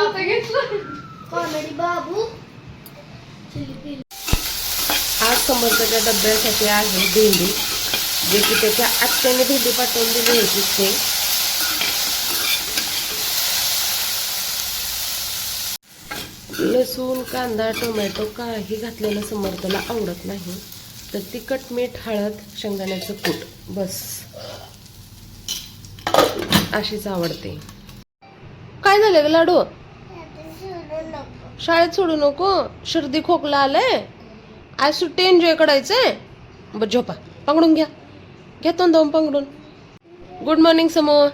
Comedy बाबू. आज समर्थाच्या डब्यासाठी आहे भेंडी, जे की त्याच्या आत्याने भेंडी पाठवून दिली होती ते. लसूण, कांदा, टोमॅटो काही घातलेलं समर्थाला आवडत नाही, तर तिखट, मीठ, हळद, शेंगदाण्याचं कूट बस अशीच आवडते. काय झालं ग लाडू? शाळेत सोडू नको, सर्दी खोकला आलाय, आज सुट्टी एन्जॉय करायचंय. बरं झोपा, पांगडून घ्या, घेतो जाऊन पांगडून. गुड मॉर्निंग समो.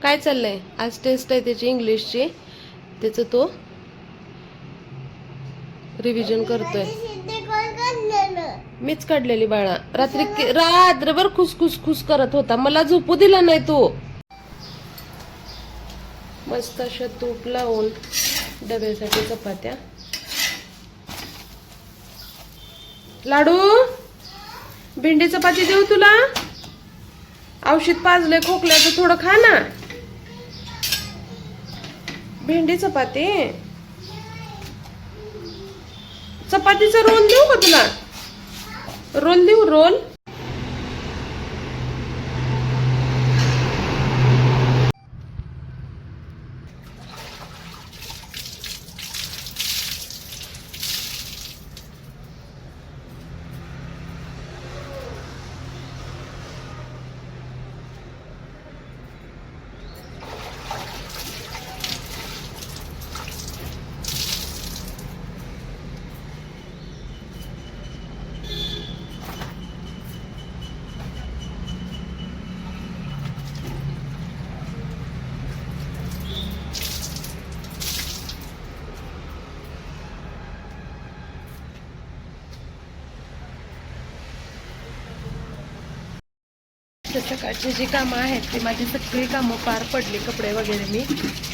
काय चाललंय? आज टेस्ट आहे त्याची इंग्लिशची, त्याचं तो रिव्हिजन करतोय. मीच काढलेली बाळा, रात्रभर खुस करत होता, मला झोपू दिला नाही तो. मस्त अशा तूप लावून डब्यासाठी चपात्या. लाडू, भेंडी चपाती देऊ तुला? औषध पाजलंय खोकल्याचं, थोडं खा ना. भेंडी चपाती, चपातीचा रोल देऊ का तुला? रोल देऊ? रोल सकाळची जी कामं आहेत ती माझी सगळी कामं पार पडली. कपडे वगैरे मी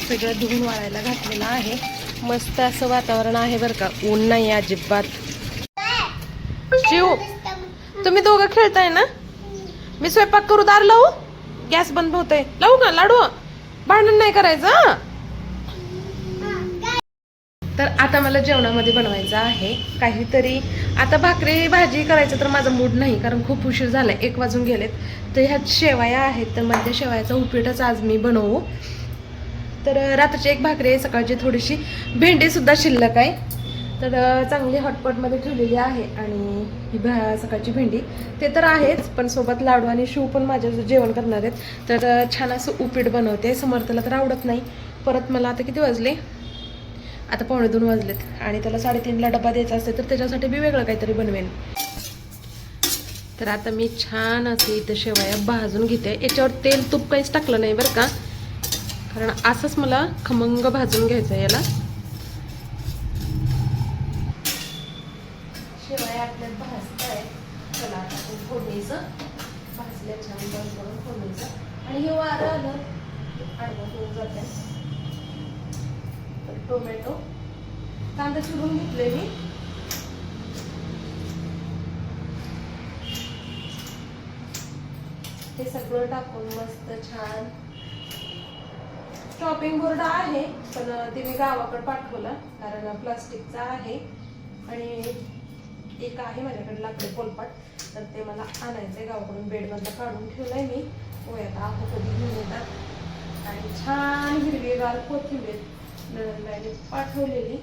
सगळं धुवून वाळायला घातलेलं आहे. मस्त असं वातावरण आहे बरं का, ऊन नाही अजिबात. शिव, तुम्ही दोघं खेळताय ना? मी स्वयंपाक करू, दार लावू? गॅस बंद होतोय, लावू का लाडू? भांडण नाही करायचं. तर आता मला जेवणामध्ये बनवायचं आहे काहीतरी. आता भाकरी भाजी करायचं तर माझा मूड नाही, कारण खूप उशीर झालाय, 1 वाजून गेलेत. तर ह्यात शेवया आहेत, तर मधल्या शेवयाचा उपीटच आज मी बनवू. तर रात्रीची 1 भाकरी आहे, सकाळची थोडीशी भेंडी सुद्धा शिल्लक आहे, तर चांगली हॉटपॉटमध्ये ठेवलेली आहे. आणि ही सकाळची भेंडी ते तर आहेच, पण सोबत लाडू आणि शिव पण माझ्या जेवण करणार आहेत. तर छान असं उपीट बनवते. समर्थला तर आवडत नाही. परत मला आता किती वाजले? आता 1:45 वाजलेत, आणि त्याला 3:30ला डबा द्यायचा असते, तर त्याच्यासाठी मी वेगळं काहीतरी बनवेन. तर आता मी छान असे इथं शेवया भाजून घेते. याच्यावर तेल तूप काहीच टाकलं नाही बरं का, कारण असंच मला खमंग भाजून घ्यायचं आहे याला. शेवया आपल्या भाजताय. चला आता फोडणीचं भाजल्या छान बंद करून फोडणीचं. आणि हे वारं आलं आडवं होऊन जाते. टोमॅटो, कांदा चिरून घेतले मी. हे सगळं टाकून मस्त छान. चॉपिंग बोर्ड आहे, पण ते मी गावाकडे पाठवलं, कारण प्लास्टिकचा आहे. आणि एक आहे माझ्याकडे लाकडी पोलपाट, तर ते मला आणायचंय गावाकडून. बेडमधलं काढून ठेवलंय मी. पोयात आहो कधी घेऊन येतात. आणि छान हिरवीगार कोथिंबीर नळंदाने पाठवलेली.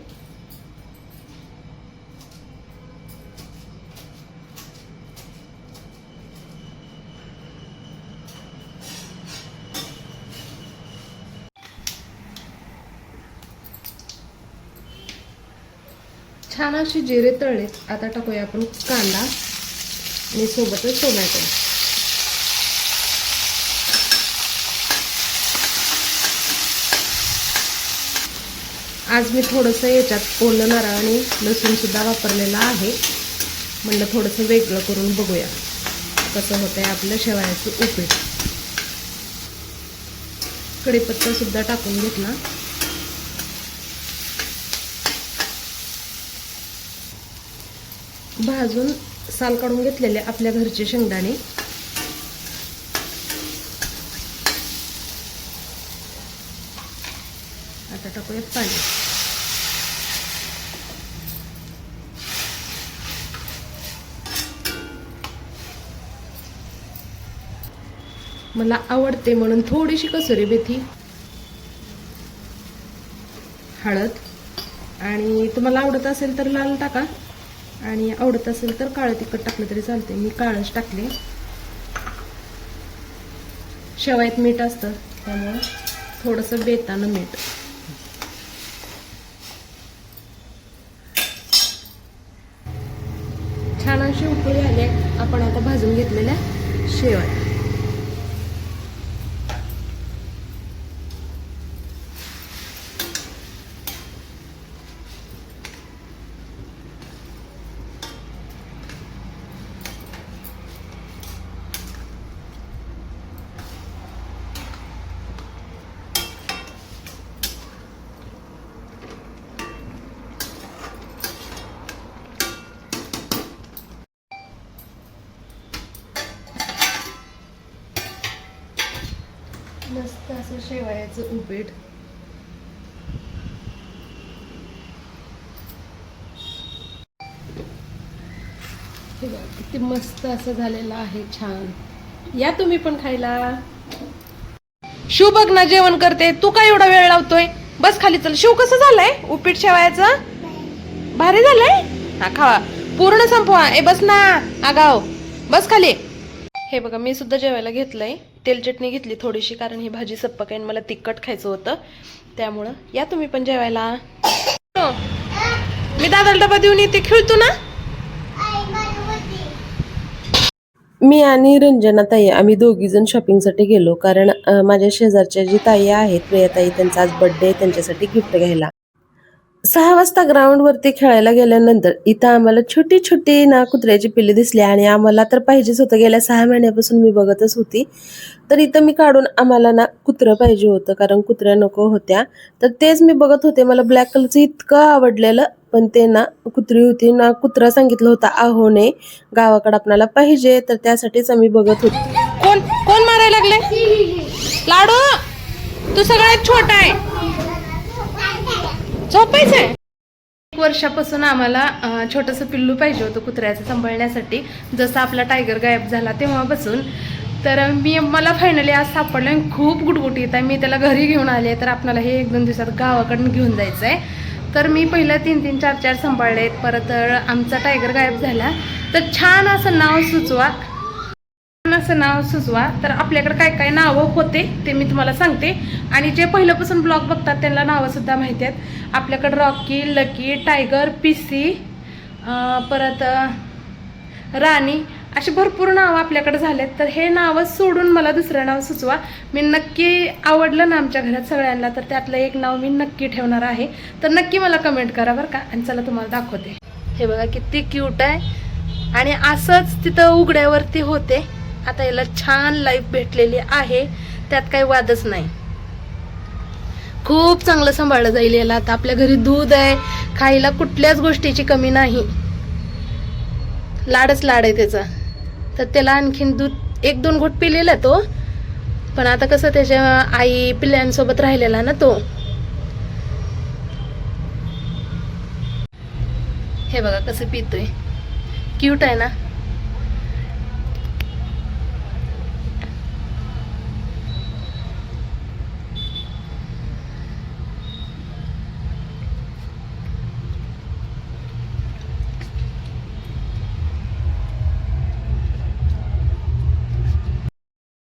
छान अशी जिरे तळलेत. आता टाकूया आपण कांदा आणि सोबतच टोमॅटो. आज मी थोडंसं याच्यात ओलं नारळ आणि लसूण सुद्धा वापरलेला आहे. म्हणलं थोडंसं वेगळं करून बघूया कसं होतंय आपलं शेवयाचं उपीट. कढीपत्ता सुद्धा टाकून घेतला. भाजून साल काढून घेतलेले आपल्या घरचे शेंगदाणे. आता टाकूयात पाणी. मला आवडते म्हणून थोडीशी कसुरी मेथी, हळद, आणि तुम्हाला आवडत असेल तर लाल टाका आणि आवडत असेल तर काळं तिखट टाकलं तरी चालते. मी काळंच टाकले. शेवायात मीठ असतं त्यामुळे थोडंसं बेतानं मीठ. छान अशी उकळी आली. आपण आता भाजून घेतलेल्या शेवया. मस्त असं शेवयाचं उपीट. हे बघा किती मस्त असं झालेलं आहे. छान. या तुम्ही पण खायला. शिव बघ ना जेवण करते, तू काय एवढा वेळ लावतोय? बस खाली चल. शिव कसं झालंय उपीट शेवयाचं? भारी झालंय. हा खावा, पूर्ण संपवा. ए बस ना आगाव, बस खाली. हे बघा मी सुद्धा जेवायला घेतलंय. तेल चटणी घेतली थोडीशी, कारण ही भाजी सप्पक आहे आणि मला तिखट खायचं होतं त्यामुळं. या तुम्ही पण जेवायला. मी दादाला डबा देऊन येते, खेळतो ना. मी आणि रंजना ताई आम्ही दोघी जण शॉपिंगसाठी गेलो, कारण माझ्या शेजारच्या जी ताई आहेत प्रियाताई, त्यांचा आज बर्थडे आहे, त्यांच्यासाठी गिफ्ट घ्यायला. 6 वाजता ग्राउंडवरती खेळायला गेल्यानंतर इथं आम्हाला छोटी छोटी ना कुत्र्याची पिल्ली दिसली आणि आम्हाला तर पाहिजेच होतं. गेल्या 6 महिन्यापासून मी बघतच होती. तर इथं मी काढून आम्हाला ना कुत्रं पाहिजे होतं, कारण कुत्र्या नको होत्या. तर तेच मी बघत होते. मला ब्लॅक कलरचं इतकं आवडलेलं, पण ते ना कुत्री होती ना. कुत्रा सांगितलं होतं आहोने गावाकडे आपल्याला पाहिजे, तर त्यासाठीच आम्ही बघत होतो. कोण कोण मारायला लागले? लाडू, तू सगळ्यात छोटा आहे, झोपायचंय. 1 वर्षापासून आम्हाला छोटंसं पिल्लू पाहिजे होतं कुत्र्याचं सांभाळण्यासाठी. जसं आपला टायगर गायब झाला तेव्हापासून. तर मला फायनली आज सापडलं आणि खूप गुटगुटीत आहे. मी त्याला घरी घेऊन आले, तर आपल्याला हे 1-2 दिवसात गावाकडून घेऊन जायचं आहे. तर मी पहिलं 3-3, 4-4 सांभाळलेत. परत आमचा टायगर गायब झाला, तर छान असं नाव सुचवा. तर आपल्याकडे काय काय नावं होते ते मी तुम्हाला सांगते. आणि जे पहिल्यापासून ब्लॉग बघतात त्यांना नावं सुद्धा माहिती आहेत. आपल्याकडे रॉकी, लकी, टायगर, पिसी, परत राणी, अशी भरपूर नावं आपल्याकडे झालेत. तर हे नावं सोडून मला दुसरं नाव सुचवा. मी नक्की, आवडलं ना आमच्या घरात सगळ्यांना, तर त्यातलं एक नाव मी नक्की ठेवणार आहे. तर नक्की मला कमेंट करा बरं का. आणि चला तुम्हाला दाखवते. हे बघा किती क्यूट आहे. आणि असंच तिथं उघड्यावरती होते. आता याला छान लाईफ भेटलेली आहे, त्यात काही वादच नाही. खूप चांगलं सांभाळलं जाईल याला. आता आपल्या घरी दूध आहे, खायला कुठल्याच गोष्टीची कमी नाही. लाडच लाड आहे त्याचा. तर त्याला आणखीन दूध 1-2 घोट पिलेला तो, पण आता कसं त्याच्या आई पिल्ल्यांसोबत राहिलेला ना तो. हे बघा कसं पितोय, क्यूट आहे ना.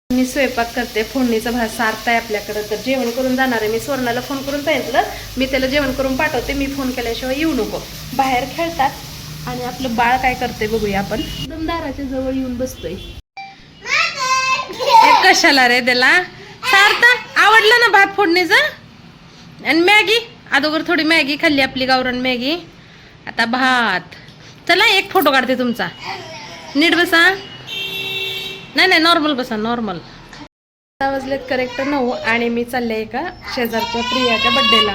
मी स्वयंपाक करते. फोडणीचा भात सारताय आपल्याकडं, तर जेवण करून जाणार आहे. मी स्वर्णाला फोन करून सांगितलं, मी त्याला जेवण करून पाठवते. मी फोन केल्याशिवाय येऊ नको. बाहेर खेळतात. आणि आपलं बाळ काय करते बघूया आपण. एकदम दाराच्या जवळ येऊन बसतोय. कशाला रे त्याला सारता? आवडलं ना भात फोडणीचा. आणि मॅगी, अगोदर थोडी मॅगी खाल्ली आपली गावरान मॅगी, आता भात. चला एक फोटो काढते तुमचा. नीट बसा. नाही नॉर्मल बसा, नॉर्मल. वाजलेत करेक्ट 9 आणि मी चालले एका शेजारच्या प्रियाच्या बर्थडेला.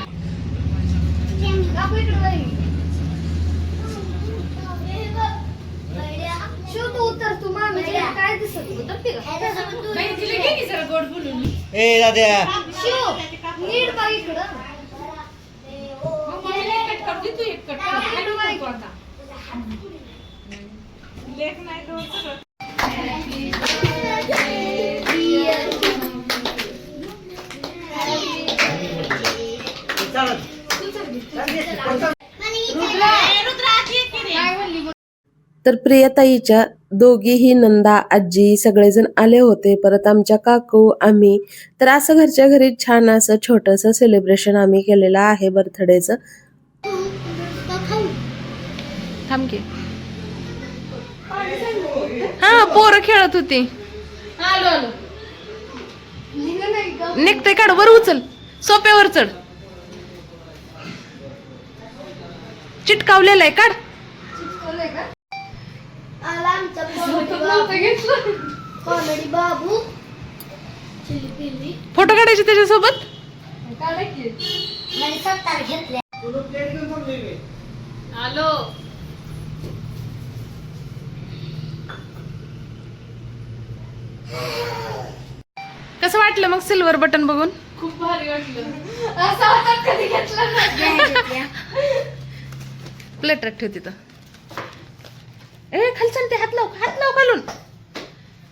तर प्रियताईच्या दोघीही नंदा आजी सगळेजण आले होते, परत आमच्या काकू आम्ही. तर असं घरच्या घरी छान असं छोटंसं सेलिब्रेशन आम्ही केलेलं आहे बर्थडेचं. थांब की. हा पोरं खेळत होती. निघते काढ वर उचल सोप्यावर चढ. चिटकावलेला आहे काढ. कॉमेडी बाबू फोटो काढायचे त्याच्यासोबत. हॅलो कसं वाटलं मग सिल्वर बटन बघून. खूप भारी वाटलं. असं हातात कधी घेतलं नाही. प्लेट ठेव तिथं. खालचं ते हात लाव खालून.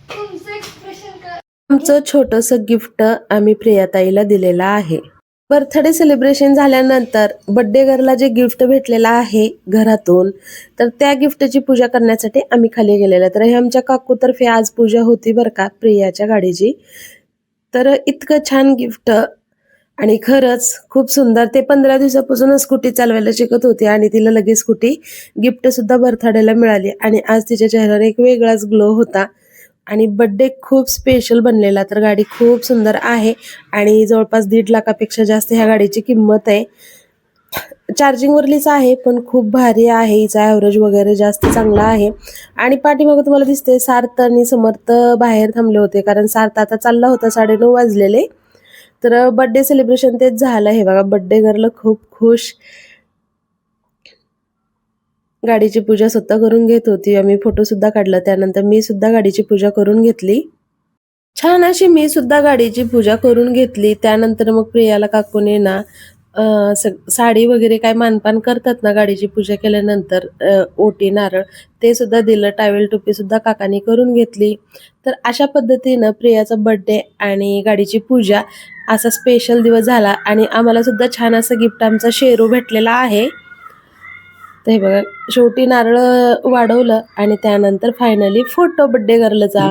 तुमचं एक्सप्रेशन आमचं छोटंसं गिफ्ट आम्ही प्रियाताईला दिलेलं आहे. बर्थडे सेलिब्रेशन झाल्यानंतर बड्डे गर्लला जे गिफ्ट भेटलेलं आहे घरातून, तर त्या गिफ्टची पूजा करण्यासाठी आम्ही खाली गेलेलो. तर हे आमच्या काकूतर्फे आज पूजा होती बरं का प्रियाच्या गाडीची. तर इतकं छान गिफ्ट आणि खरंच खूप सुंदर. ते 15 दिवसापासून स्कूटी चालवायला शिकत होती आणि तिला लगेच स्कूटी गिफ्ट सुद्धा बर्थडेला मिळाली आणि आज तिच्या चेहऱ्यावर एक वेगळाच ग्लो होता आणि बर्थडे खूप स्पेशल बनलेला. तर गाडी खूप सुंदर आहे आणि जवळपास 1.5 लाखापेक्षा जास्त ह्या गाडीची किंमत आहे. चार्जिंगवरलीच आहे पण खूप भारी आहे. हिचा ॲव्हरेज वगैरे जास्त चांगला आहे. आणि पाठीमागं तुम्हाला दिसते सार्थ आणि समर्थ बाहेर थांबले होते कारण सार्थ आता चालला होता. 9:30 वाजलेले. तर बर्थडे सेलिब्रेशन तेच झालं. हे बघा बर्थडे गर्ल खूप खुश. गाडीची पूजा स्वतः करून घेत होती. आम्ही फोटो सुद्धा काढला. त्यानंतर मी सुद्धा गाडीची पूजा करून घेतली. छान अशी मी सुद्धा गाडीची पूजा करून घेतली. त्यानंतर मग प्रियाला काकूने ना साडी वगैरे काय मानपान करतात ना गाडीची पूजा केल्यानंतर, ओटी नारळ ते सुद्धा दिलं. टावेल टोपी सुद्धा काकाने करून घेतली. तर अशा पद्धतीनं प्रियाचा बर्थडे आणि गाडीची पूजा असा स्पेशल दिवस झाला आणि आम्हाला सुद्धा छान असं गिफ्ट आमचा शेरू भेटलेला आहे. तर हे बघा शेवटी नारळ वाढवलं आणि त्यानंतर फायनली फोटो बर्थडे गर्लचा.